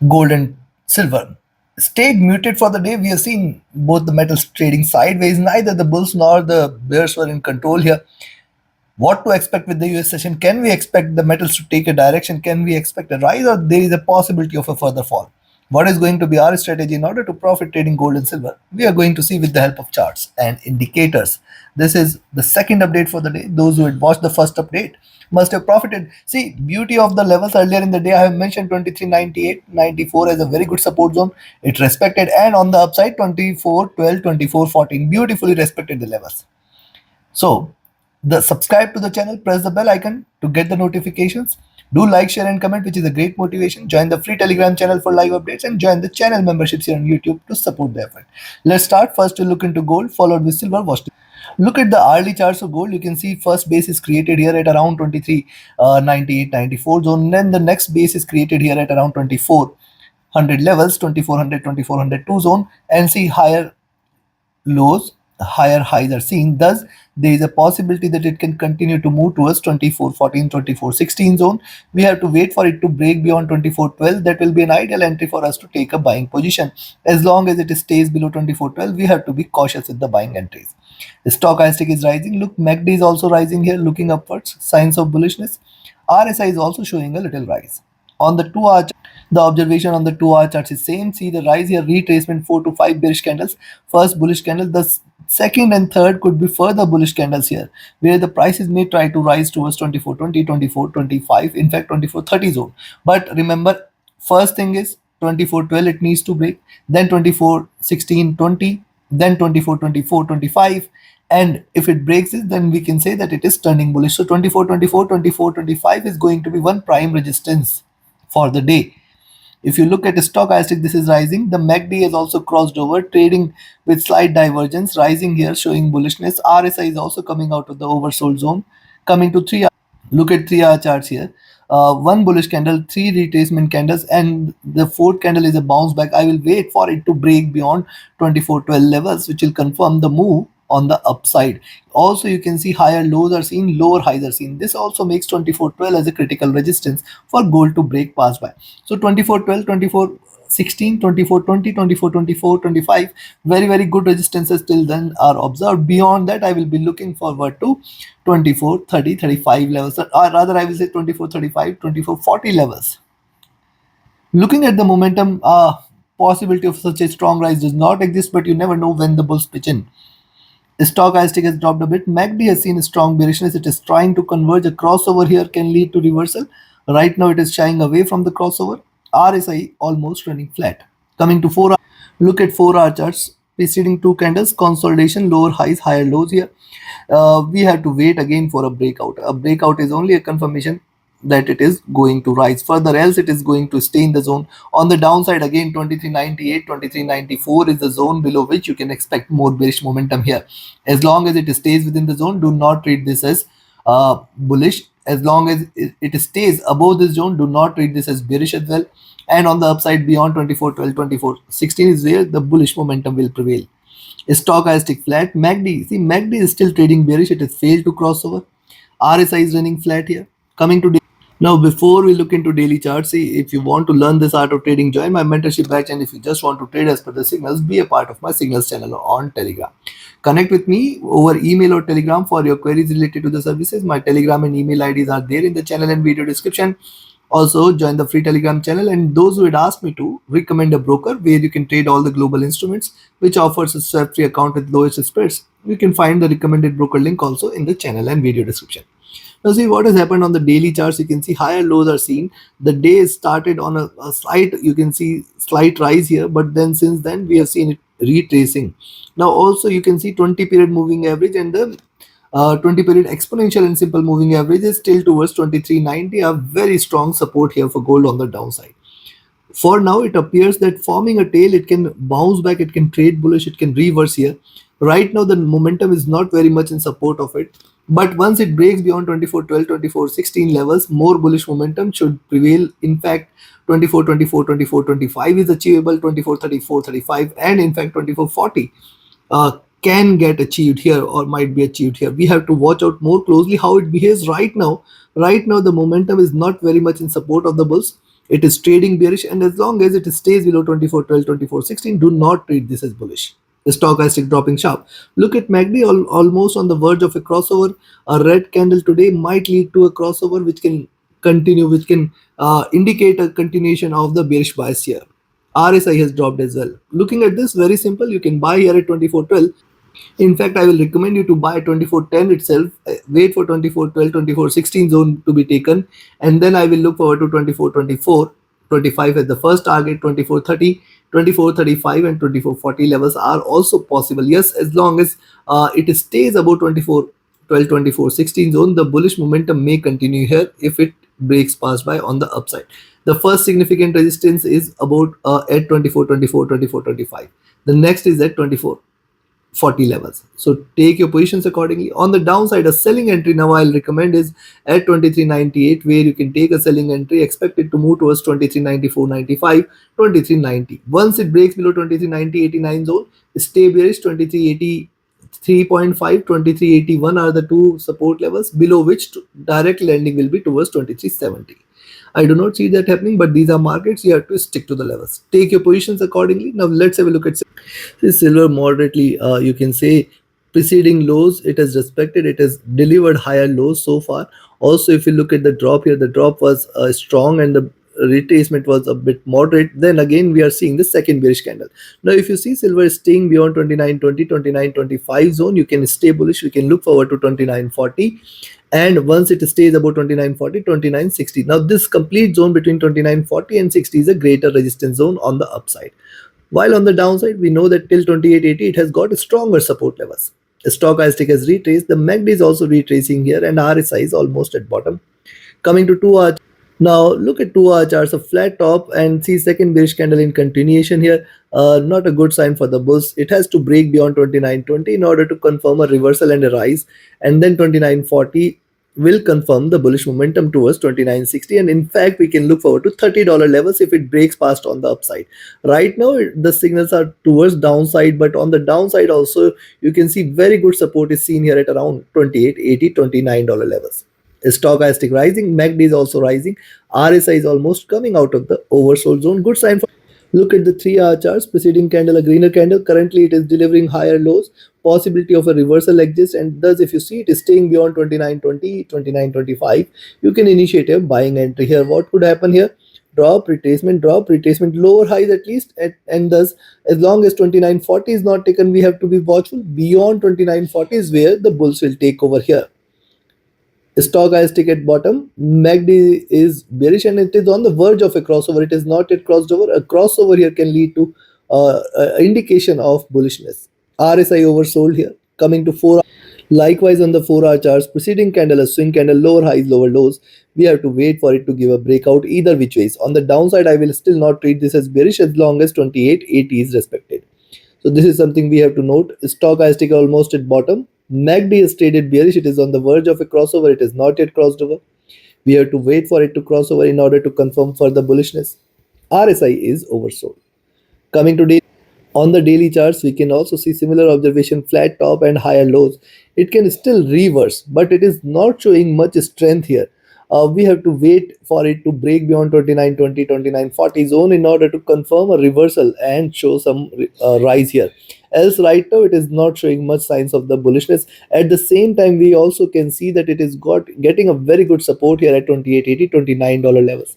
Gold and silver stayed muted for the day. We have seen both the metals trading sideways. Neither the bulls nor the bears were in control here. What to expect with the US session? Can we expect the metals to take a direction? Can we expect a rise, or there is a possibility of a further fall? What is going to be our strategy in order to profit trading gold and silver? We are going to see with the help of charts and indicators. This is the second update for the day. Those who had watched the first update must have profited. See, beauty of the levels earlier in the day, I have mentioned 23.98, 94 as a very good support zone. It respected, and on the upside 24.12, 24.14 beautifully respected the levels. So, the subscribe to the channel, press the bell icon to get the notifications. Do like, share, and comment, which is a great motivation. Join the free Telegram channel for live updates and join the channel memberships here on YouTube to support the effort. Let's start. First, we look into gold, followed with silver. Watch. Look at the hourly charts of gold. You can see first base is created here at around 23, 98, 94 zone. Then the next base is created here at around 2400 levels, 2400, 2402 zone, and see higher lows, higher highs are seen. Thus, there is a possibility that it can continue to move towards 2414, 2416 zone. We have to wait for it to break beyond 2412. That will be an ideal entry for us to take a buying position. As long as it stays below 2412, we have to be cautious with the buying entries. The stochastic is rising. Look, MACD is also rising here, looking upwards. Signs of bullishness. RSI is also showing a little rise. On the 2-hour chart, the observation on the 2-hour chart is same. See the rise here, retracement 4 to 5 bearish candles. First bullish candle. The second and third could be further bullish candles here, where the prices may try to rise towards 2420, 2425, in fact 2430 zone. But remember, first thing is 2412 it needs to break, then 2416, 20, then 2424, 25. And if it breaks this, then we can say that it is turning bullish. So 2424, 2425 is going to be one prime resistance for the day. If you look at the stochastic, this is rising. The MACD has also crossed over, trading with slight divergence, rising here, showing bullishness. RSI is also coming out of the oversold zone. Coming to 3 hour, look at 3-hour charts here. One bullish candle, three retracement candles, and the fourth candle is a bounce back. I will wait for it to break beyond 2412 levels, which will confirm the move on the upside. Also, you can see higher lows are seen, lower highs are seen. This also makes 2412 as a critical resistance for gold to break past by. So 2412, 2416, 2420, 2424, 25, very good resistances till then are observed. Beyond that, I will be looking forward to 2430, 35 levels, or rather I will say 2435, 2440 levels. Looking at the momentum, possibility of such a strong rise does not exist, but you never know when the bulls pitch in. Stochastic has dropped a bit. MACD has seen a strong bearishness. It is trying to converge. A crossover here can lead to reversal. Right now, it is shying away from the crossover. RSI almost running flat. Coming to 4 hour, look at 4-hour charts. Preceding two candles, consolidation, lower highs, higher lows here. We have to wait again for a breakout. A breakout is only a confirmation that it is going to rise further, else it is going to stay in the zone. On the downside, again 2398, 2394 is the zone below which you can expect more bearish momentum here. As long as it stays within the zone, do not treat this as bullish. As long as it stays above this zone, do not treat this as bearish as well. And on the upside, beyond 2412, 2416 is where the bullish momentum will prevail. Stochastic flat. MACD, see, MACD is still trading bearish. It has failed to cross over. RSI is running flat here. Coming to now, before we look into daily charts, see, if you want to learn this art of trading, join my mentorship batch. And if you just want to trade as per the signals, be a part of my signals channel on Telegram. Connect with me over email or Telegram for your queries related to the services. My Telegram and email IDs are there in the channel and video description. Also, join the free Telegram channel. And those who had asked me to recommend a broker where you can trade all the global instruments, which offers a swap-free account with lowest spreads, you can find the recommended broker link also in the channel and video description. Now see what has happened on the daily charts. You can see higher lows are seen. The day started on a slight, you can see slight rise here, but then since then we have seen it retracing. Now also you can see 20 period moving average and the 20 period exponential and simple moving average is still towards 2390. A very strong support here for gold on the downside. For now, it appears that forming a tail, it can bounce back, it can trade bullish, it can reverse here. Right now, the momentum is not very much in support of it. But once it breaks beyond 2412, 2416 levels, more bullish momentum should prevail. In fact, 2424, 2425 is achievable, 2434, 35, and in fact 2440 can get achieved here or might be achieved here. We have to watch out more closely how it behaves right now. Right now, the momentum is not very much in support of the bulls. It is trading bearish, and as long as it stays below 24.12, 24.16, do not treat this as bullish. The stochastic dropping sharp. Look at MACD, almost on the verge of a crossover. A red candle today might lead to a crossover, which can continue, which can indicate a continuation of the bearish bias here. RSI has dropped as well. Looking at this, very simple. You can buy here at 24.12. In fact, I will recommend you to buy 24.10 itself. Wait for 24.12, 24.16 zone to be taken, and then I will look forward to 24.24, 25 as the first target. 24.30, 24.35, and 24.40 levels are also possible. Yes, as long as it stays above 24.12, 24.16 zone, the bullish momentum may continue here if it breaks past by on the upside. The first significant resistance is about at 24.24, 24.25. The next is at 24.40 levels. So take your positions accordingly. On the downside, a selling entry now I'll recommend is at 23.98, where you can take a selling entry, expect it to move towards 23.94.95, 23.90. Once it breaks below 23.90.89 zone, stay bearish. 23.80, 23.81 are the two support levels below which direct lending will be towards 23.70. I do not see that happening, but these are markets. You have to stick to the levels. Take your positions accordingly. Now let's have a look at silver. Moderately, you can say preceding lows, it has respected, it has delivered higher lows so far. Also, if you look at the drop here, the drop was strong and the retracement was a bit moderate. Then again, we are seeing the second bearish candle. Now, if you see silver is staying beyond 29.20, 29.25 zone, you can stay bullish. We can look forward to 29.40. And once it stays about 29.40, 29.60. Now, this complete zone between 29.40 and 60 is a greater resistance zone on the upside. While on the downside, we know that till 28.80, it has got stronger support levels. The stochastic has retraced, the MACD is also retracing here, and RSI is almost at bottom. Coming to 2 hour. Now look at 2 hour charts, a flat top, and see second bearish candle in continuation here. Not a good sign for the bulls. It has to break beyond 29.20 in order to confirm a reversal and a rise, and then 29.40 will confirm the bullish momentum towards 29.60, and in fact we can look forward to $30 levels if it breaks past on the upside. Right now the signals are towards downside, but on the downside also you can see very good support is seen here at around 28.80, $29 levels. Stochastic rising, MACD is also rising, RSI is almost coming out of the oversold zone. Good sign for. Look at the 3 hour charts. Preceding candle, a greener candle. Currently, it is delivering higher lows. Possibility of a reversal exists, and thus, if you see it is staying beyond 29.20, 29.25, you can initiate a buying entry here. What could happen here? Drop, retracement, lower highs at least, and thus, as long as 29.40 is not taken, we have to be watchful. Beyond 29.40 is where the bulls will take over here. Stochastic at bottom, MACD is bearish and it is on the verge of a crossover. It is not yet crossed over. A crossover here can lead to indication of bullishness. RSI oversold here. Coming to 4 hour. Likewise on the 4 hour charts, preceding candle, a swing candle, lower highs, lower lows. We have to wait for it to give a breakout either which ways. On the downside, I will still not treat this as bearish as long as 28.80 is respected. So this is something we have to note. Stochastic almost at bottom. MACD is traded bearish. It is on the verge of a crossover. It is not yet crossed over. We have to wait for it to cross over in order to confirm further bullishness. RSI is oversold. Coming to daily. On the daily charts, we can also see similar observation, flat top and higher lows. It can still reverse, but it is not showing much strength here. We have to wait for it to break beyond 29.20, 29.40 zone in order to confirm a reversal and show some rise here. Else, right now, it is not showing much signs of the bullishness. At the same time, we also can see that it is getting a very good support here at 28.80, $29 levels,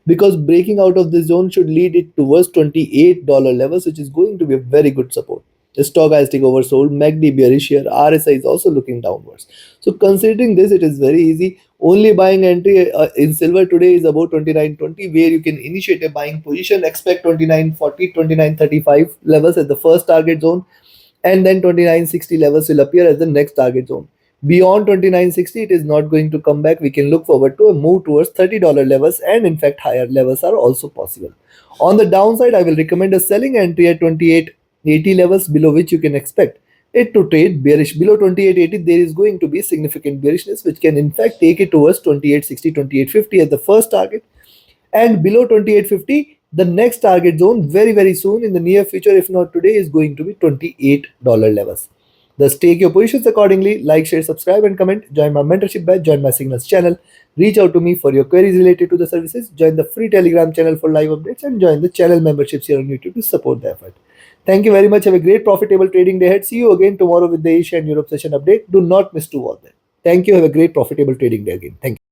because breaking out of this zone should lead it towards $28 levels, which is going to be a very good support. The stochastic oversold, MACD bearish here, RSI is also looking downwards. So considering this, it is very easy. Only buying entry in silver today is about 29.20, where you can initiate a buying position, expect 29.40, 29.35 levels as the first target zone, and then 29.60 levels will appear as the next target zone. Beyond 29.60, it is not going to come back. We can look forward to a move towards $30 levels, and in fact, higher levels are also possible. On the downside, I will recommend a selling entry at 28.80 levels, below which you can expect it to trade bearish. Below 28.80, there is going to be significant bearishness, which can in fact take it towards 28.60, 28.50 as the first target, and below 28.50, the next target zone very soon in the near future, if not today, is going to be $28 levels. Thus, take your positions accordingly. Like, share, subscribe, and comment. Join my mentorship batch. Join my signals channel. Reach out to me for your queries related to the services. Join the free Telegram channel for live updates and join the channel memberships here on YouTube to support the effort. Thank you very much. Have a great profitable trading day ahead. See you again tomorrow with the Asia and Europe session update. Do not miss to watch that. Thank you. Have a great profitable trading day again. Thank you.